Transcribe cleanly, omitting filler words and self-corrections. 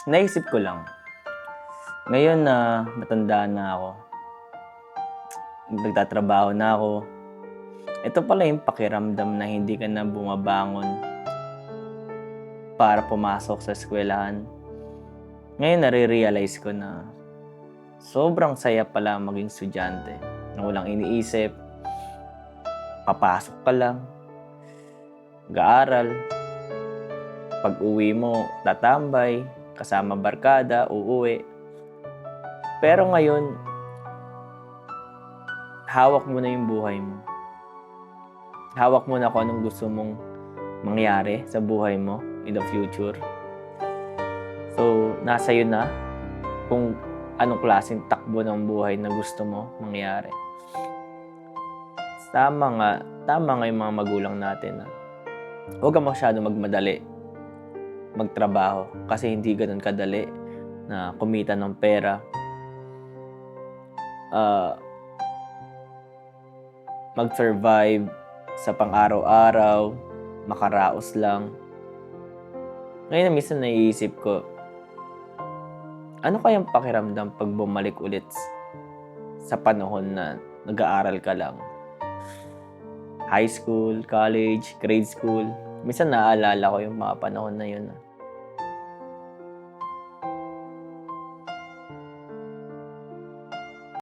Naisip ko lang, ngayon na matanda na ako, nagtatrabaho na ako, ito pala yung pakiramdam na hindi ka na bumabangon para pumasok sa eskwelahan. Ngayon nare-realize ko na sobrang saya pala maging estudyante na walang iniisip, papasok ka lang, mag-aaral, pag-uwi mo, tatambay, kasama barkada, uuwi. Pero ngayon, hawak mo na yung buhay mo. Hawak mo na kung anong gusto mong mangyari sa buhay mo in the future. So, nasa iyo na kung anong klaseng takbo ng buhay na gusto mo mangyari. Tama nga yung mga magulang natin na huwag ka masyado magmadali magtrabaho kasi hindi ganun kadali na kumita ng pera. Mag-survive sa pang-araw-araw, makaraos lang. Ngayon na minsan naiisip ko, ano kayang pakiramdam pag bumalik ulit sa panahon na nag-aaral ka lang? High school, college, grade school. Minsan naaalala ko yung mga panahon na yun.